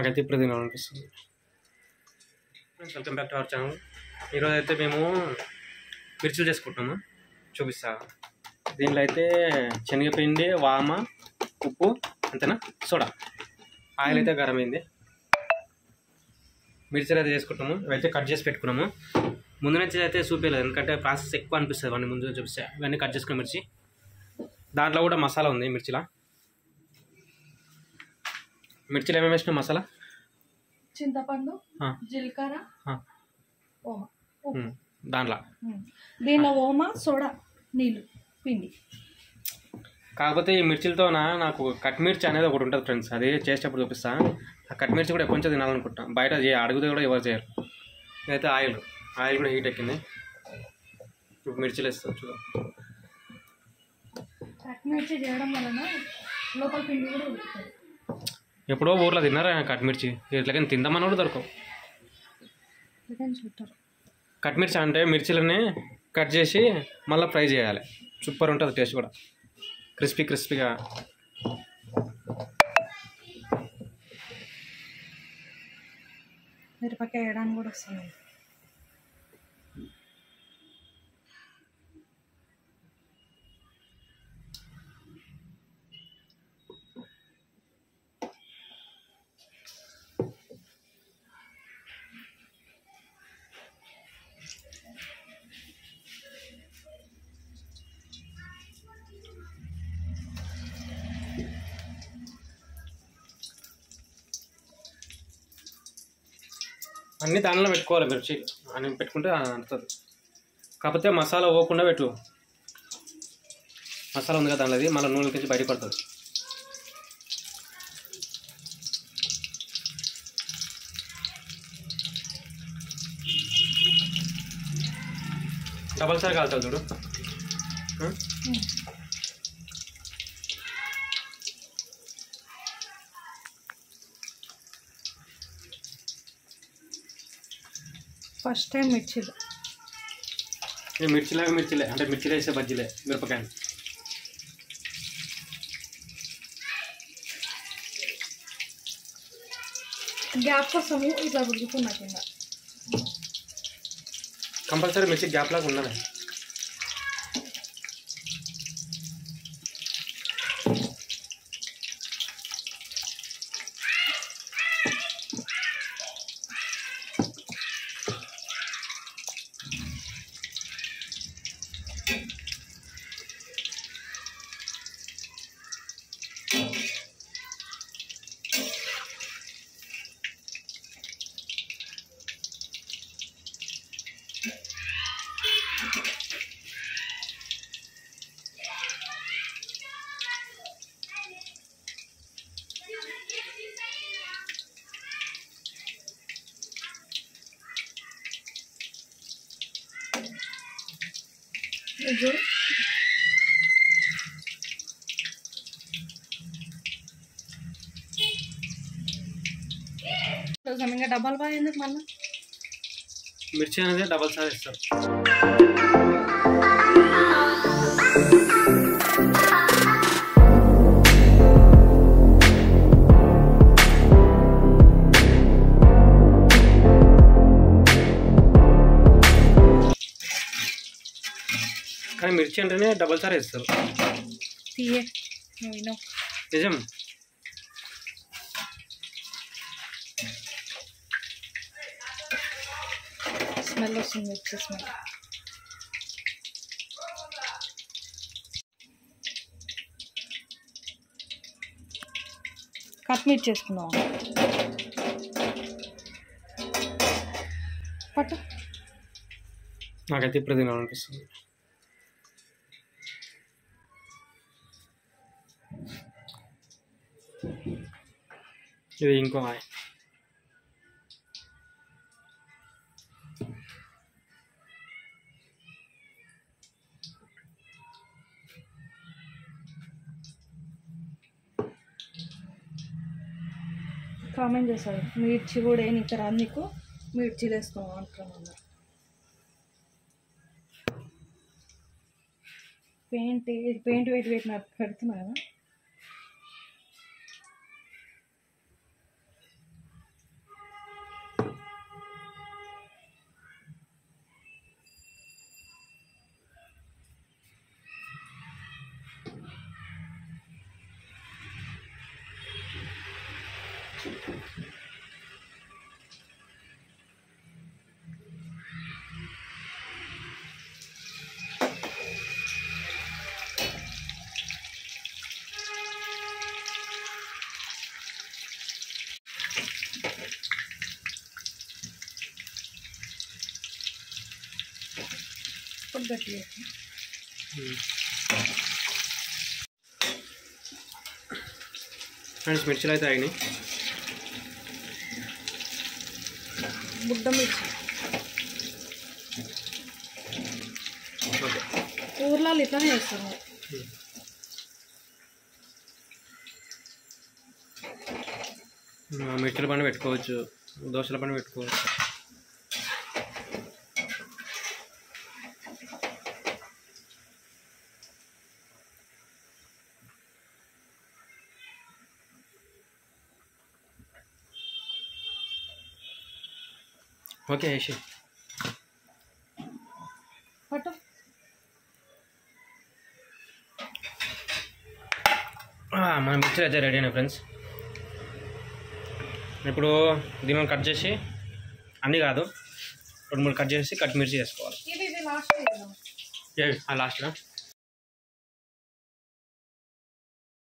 నాకైతే ఇప్పుడు తినాలనిపిస్తుంది. Welcome back to our channel. ఈరోజు అయితే మేము మిర్చిలు చేసుకుంటున్నాము, చూపిస్తా. దీనిలో అయితే శనగపిండి, వామ, ఉప్పు, అంతేనా, సోడా, ఆయిల్ అయితే గరం అయింది. మిర్చిలు అయితే చేసుకుంటాము. ఇవైతే కట్ చేసి పెట్టుకున్నాము. ముందు నుంచి అయితే చూపించలేదు, ఎందుకంటే ప్రాసెస్ ఎక్కువ అనిపిస్తుంది. వాడిని ముందు చూపిస్తే ఇవన్నీ కట్ చేసుకున్న మిర్చి. దాంట్లో కూడా మసాలా ఉంది. మిర్చిలో ఏమేమి వేసిన మసాలా? చింతపండు, జీలకర్ర, ఓమ, దీనిలో ఓమ, సోడా, నీళ్ళు, పిండి. కాకపోతే ఈ మిర్చిలతో నాకు కట్ మిర్చి అనేది ఒకటి ఉంటుంది ఫ్రెండ్స్, అది చేసేటప్పుడు చూపిస్తా. ఆ కట్ మిర్చి కూడా కొంచెం తినాలనుకుంటాం. బయట అడిగితే కూడా ఎవరు చేయరు. ఇదైతే ఆయిల్ కూడా హీట్ ఎక్కింది. ఇప్పుడు మిర్చిలు వేస్తాం చూద్దాం. కట్ మిర్చి చేయడం వలన లోపల పిండి కూడా ఉడుకుతుంది. ఎప్పుడో ఊర్లో తిన్నారా కట్ మిర్చి? ఇట్లకని తిందామని కూడా దొరకవు. కట్ మిర్చి అంటే మిర్చిలని కట్ చేసి మళ్ళీ ఫ్రై చేయాలి. సూపర్ ఉంటుంది టేస్ట్ కూడా, క్రిస్పీగా. మిరపకాయ వేయడానికి కూడా వస్తుంది. అన్నీ దానిలో పెట్టుకోవాలి. మిర్చి అని పెట్టుకుంటే అంటుంది. కాకపోతే మసాలా పోకుండా పెట్టు. మసాలా ఉంది కదా దానిలో, మళ్ళీ నూనె నుంచి బయట పడుతుంది. డబల్ సార్ కాలుతుంది చూడు. ఫస్ట్ టైం మిర్చిలే అంటే మిర్చిలో వేసే బజ్జీలే మిరపకాయ. గ్యాప్ కోసము ఇట్లా ఉడుకుతున్నా కింద. కంపల్సరీ మిర్చి గ్యాప్ లాగా ఉండాలి. ఇంకా డబల్ బాయ్ ఎందుకు మళ్ళీ? మిర్చి అనేది డబల్ సార్ ఇస్తారు. కానీ మిర్చి అంటేనే డబల్ సార్ వేస్తారు. నిజం. స్మెల్ వస్తుంది, మిర్చి స్మెల్. కట్ మిర్చి చేసుకుందాం. పట్టు. నాకైతే ఇప్పుడు తినాలనిపిస్తుంది. ఇది ఇంకో ఆయిల్. కామెంట్ చేశారు మిర్చి కూడా నీకు రాదు, నీకు మిర్చిలు వేసుకోవాలి అంటున్నాను. పెయింట్ వెయిట్ నాకు కడుతున్నా కదా. ఇప్పుడు గట్టి ఫ్రెండ్స్ మిర్చిలు అయితే ఆగినాయి. బుడ్డ మిర్చి ఓకే ఊర్లలో ఇట్లానే చేస్తారు. మిర్చిల పని పెట్టుకోవచ్చు, దోశల పని పెట్టుకోవచ్చు. ఓకే వేసి పట్టు మన మిక్చర్ అయితే రెడీ అయినాయి ఫ్రెండ్స్. ఇప్పుడు దీన్ని కట్ చేసి, అన్నీ కాదు 2-3 కట్ చేసి కట్ మిర్చి చేసుకోవాలి. ఇది లాస్ట్ లాస్ట్గా